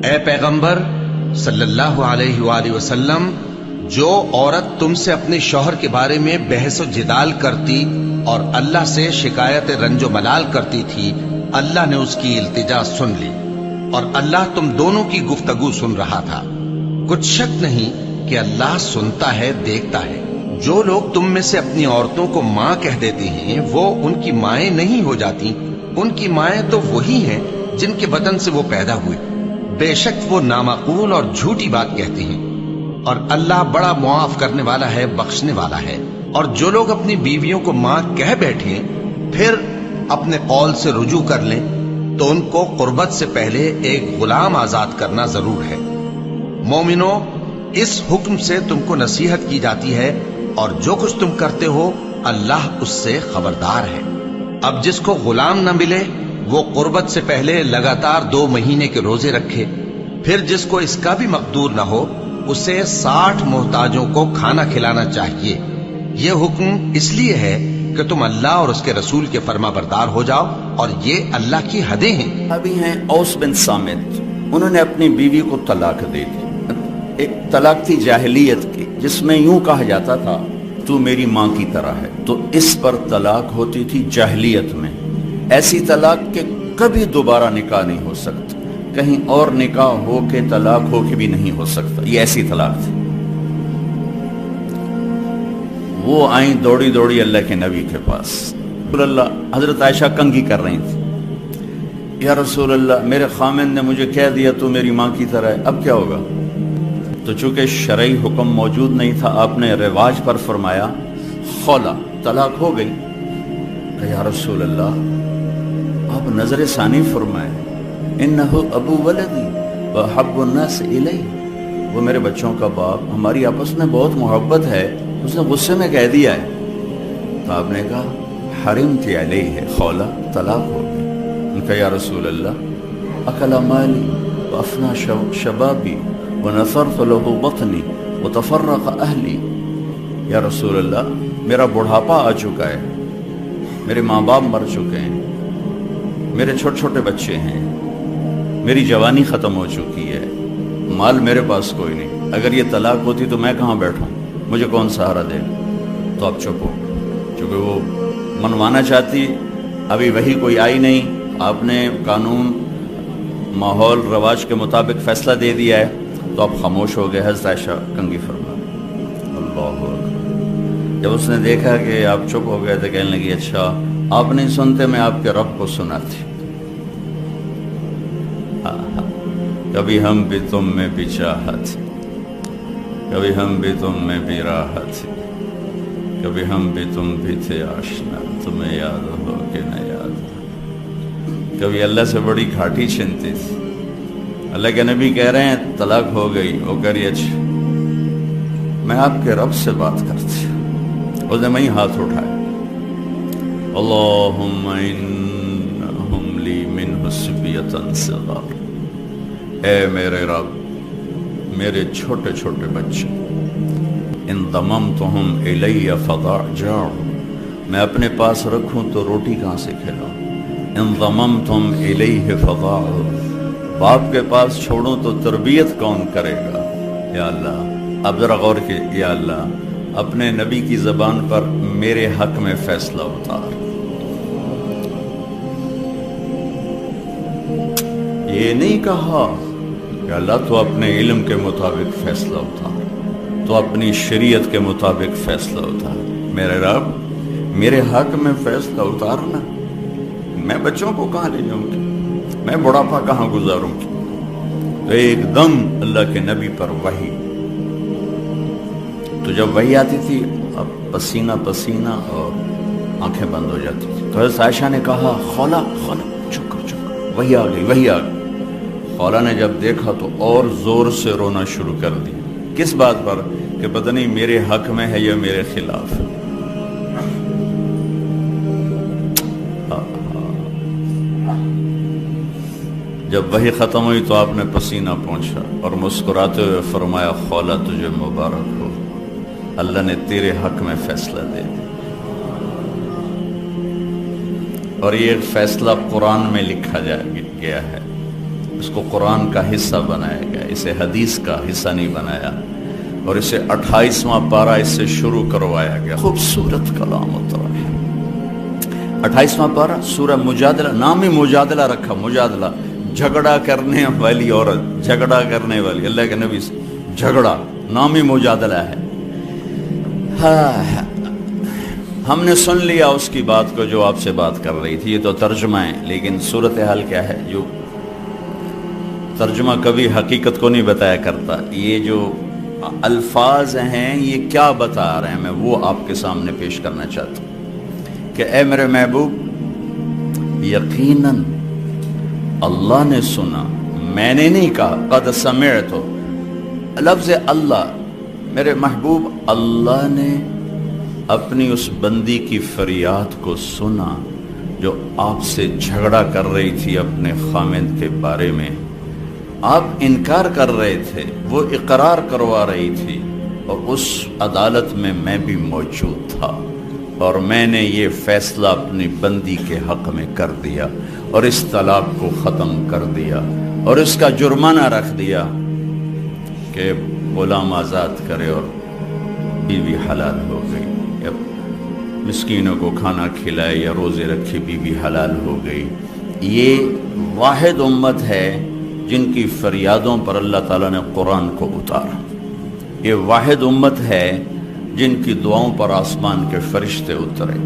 اے پیغمبر صلی اللہ علیہ وآلہ وسلم، جو عورت تم سے اپنے شوہر کے بارے میں بحث و جدال کرتی اور اللہ سے شکایت رنج و ملال کرتی تھی، اللہ نے اس کی التجا سن لی اور اللہ تم دونوں کی گفتگو سن رہا تھا۔ کچھ شک نہیں کہ اللہ سنتا ہے، دیکھتا ہے۔ جو لوگ تم میں سے اپنی عورتوں کو ماں کہہ دیتے ہیں وہ ان کی مائیں نہیں ہو جاتی، ان کی مائیں تو وہی ہیں جن کے بدن سے وہ پیدا ہوئے۔ بے شک وہ نامعقول اور جھوٹی بات کہتے ہیں، اور اللہ بڑا معاف کرنے والا ہے، بخشنے والا ہے۔ اور جو لوگ اپنی بیویوں کو ماں کہہ بیٹھیں پھر اپنے قول سے رجوع کر لیں تو ان کو قربت سے پہلے ایک غلام آزاد کرنا ضرور ہے۔ مومنو، اس حکم سے تم کو نصیحت کی جاتی ہے اور جو کچھ تم کرتے ہو اللہ اس سے خبردار ہے۔ اب جس کو غلام نہ ملے وہ قربت سے پہلے لگاتار 2 مہینے کے روزے رکھے، پھر جس کو اس کا بھی مقدور نہ ہو اسے 60 محتاجوں کو کھانا کھلانا چاہیے۔ یہ حکم اس لیے ہے کہ تم اللہ اور اس کے رسول کے فرما بردار ہو جاؤ، اور یہ اللہ کی حدیں ہیں۔ ابھی ہیں اوس بن صامت، انہوں نے اپنی بیوی کو طلاق دے دی۔ ایک طلاق تھی جاہلیت کی جس میں یوں کہا جاتا تھا تو میری ماں کی طرح ہے، تو اس پر طلاق ہوتی تھی جاہلیت میں۔ ایسی طلاق کہ کبھی دوبارہ نکاح نہیں ہو سکتا، کہیں اور نکاح ہو کے طلاق ہو کے بھی نہیں ہو سکتا، یہ ایسی طلاق تھی۔ وہ آئیں دوڑی دوڑی اللہ کے نبی کے پاس، رسول اللہ، حضرت عائشہ کنگھی کر رہی تھی، یا رسول اللہ میرے خامن نے مجھے کہہ دیا تو میری ماں کی طرح ہے، اب کیا ہوگا؟ تو چونکہ شرعی حکم موجود نہیں تھا، آپ نے رواج پر فرمایا خولا، طلاق ہو گئی۔ یا رسول اللہ آپ نظر ثانی فرمائے، انہو ابو ولدی وحب الناس الی، وہ میرے بچوں کا باپ، ہماری آپس میں بہت محبت ہے، اس نے غصے میں کہہ دیا ہے۔ تو آپ نے کہا حرمت علیہ، خولا، طلاق ہو گئی۔ ان کا یا رسول اللہ اکل مالی وافنا شبابی ونثرت له بطنی وتفرق اہلی، یا رسول اللہ میرا بڑھاپا آ چکا ہے، میرے ماں باپ مر چکے ہیں، میرے چھوٹے چھوٹے بچے ہیں، میری جوانی ختم ہو چکی ہے، مال میرے پاس کوئی نہیں، اگر یہ طلاق ہوتی تو میں کہاں بیٹھوں، مجھے کون سہارا دے گا؟ تو آپ چپ ہو، چونکہ وہ منوانا چاہتی، ابھی وہی کوئی آئی نہیں، آپ نے قانون ماحول رواج کے مطابق فیصلہ دے دیا ہے، تو آپ خاموش ہو گئے۔ حضرت عائشہ کنگھی فرما، اللہ اکبر۔ جب اس نے دیکھا کہ آپ چپ ہو گئے تو کہنے لگی اچھا آپ نہیں سنتے، میں آپ کے رب کو سناتی۔ کبھی ہم بھی تم میں بھی چاہت، کبھی ہم بھی تم میں بھی راحت، کبھی ہم بھی تم بھی تھے آشنا، تمہیں یاد ہو کہ نہ یاد۔ کبھی اللہ سے بڑی گھاٹی چنتی تھی، اللہ کے نبی کہہ رہے ہیں طلاق ہو گئی، وہ کہہ رہی اچھا میں آپ کے رب سے بات کرتی ہوں۔ اس نے وہیں ہاتھ اٹھایا، اللہم انہم لی من حسبیتا صغار، اے میرے رب میرے چھوٹے چھوٹے بچے، ان ضممتہم الی فضاجعوا، میں اپنے پاس رکھوں تو روٹی کہاں سے کھلاؤں، ان ضممتم الیہ فضاعوا، باپ کے پاس چھوڑوں تو تربیت کون کرے گا؟ یا اللہ اب ذرا غور کی، یا اللہ اپنے نبی کی زبان پر میرے حق میں فیصلہ اتار۔ یہ نہیں کہا کہ اللہ تو اپنے علم کے مطابق فیصلہ اتار، تو اپنی شریعت کے مطابق فیصلہ اتار۔ میرے رب میرے حق میں فیصلہ اتارنا، میں بچوں کو کہاں لے جاؤں گی، میں بڑھاپا کہاں گزاروں گی؟ تو ایک دم اللہ کے نبی پر وحی، تو جب وحی آتی تھی اب پسینہ پسینہ اور آنکھیں بند ہو جاتی تھی۔ تو حضرت عائشہ نے کہا خولا خولا چپ کر چپ کر، وحی آ گئی وحی آ گئی۔ خولا نے جب دیکھا تو اور زور سے رونا شروع کر دی، کس بات پر کہ پتہ نہیں میرے حق میں ہے یا میرے خلاف ہے۔ جب وحی ختم ہوئی تو آپ نے پسینہ پہنچا اور مسکراتے ہوئے فرمایا خولا تجھے مبارک ہو، اللہ نے تیرے حق میں فیصلہ دے دیا۔ اور یہ فیصلہ قرآن میں لکھا گیا ہے، اس کو قرآن کا حصہ بنایا گیا، اسے حدیث کا حصہ نہیں بنایا، اور اسے 28واں پارہ اس سے شروع کروایا گیا۔ خوبصورت کلام اترا ہے۔ 28واں پارہ سورہ مجادلہ، نام ہی مجادلہ رکھا، مجادلہ، جھگڑا کرنے والی عورت، جھگڑا کرنے والی، اللہ کے نبی سے جھگڑا، نام ہی مجادلہ ہے۔ ہم نے سن لیا اس کی بات کو جو آپ سے بات کر رہی تھی، یہ تو ترجمہ ہے، لیکن صورتحال کیا ہے؟ جو ترجمہ کبھی حقیقت کو نہیں بتایا کرتا، یہ جو الفاظ ہیں یہ کیا بتا رہے ہیں، میں وہ آپ کے سامنے پیش کرنا چاہتا ہوں کہ اے میرے محبوب، یقیناً اللہ نے سنا، میں نے نہیں کہا، قد سمعت، لفظ اللہ، میرے محبوب اللہ نے اپنی اس بندی کی فریاد کو سنا جو آپ سے جھگڑا کر رہی تھی اپنے خامند کے بارے میں۔ آپ انکار کر رہے تھے، وہ اقرار کروا رہی تھی، اور اس عدالت میں میں بھی موجود تھا، اور میں نے یہ فیصلہ اپنی بندی کے حق میں کر دیا، اور اس طلاق کو ختم کر دیا، اور اس کا جرمانہ رکھ دیا کہ غلام آزاد کرے، اور بیوی حلال ہو گئی، یا مسکینوں کو کھانا کھلائے یا روزے رکھے، بیوی حلال ہو گئی۔ یہ واحد امت ہے جن کی فریادوں پر اللہ تعالیٰ نے قرآن کو اتارا، یہ واحد امت ہے جن کی دعاؤں پر آسمان کے فرشتے اترے۔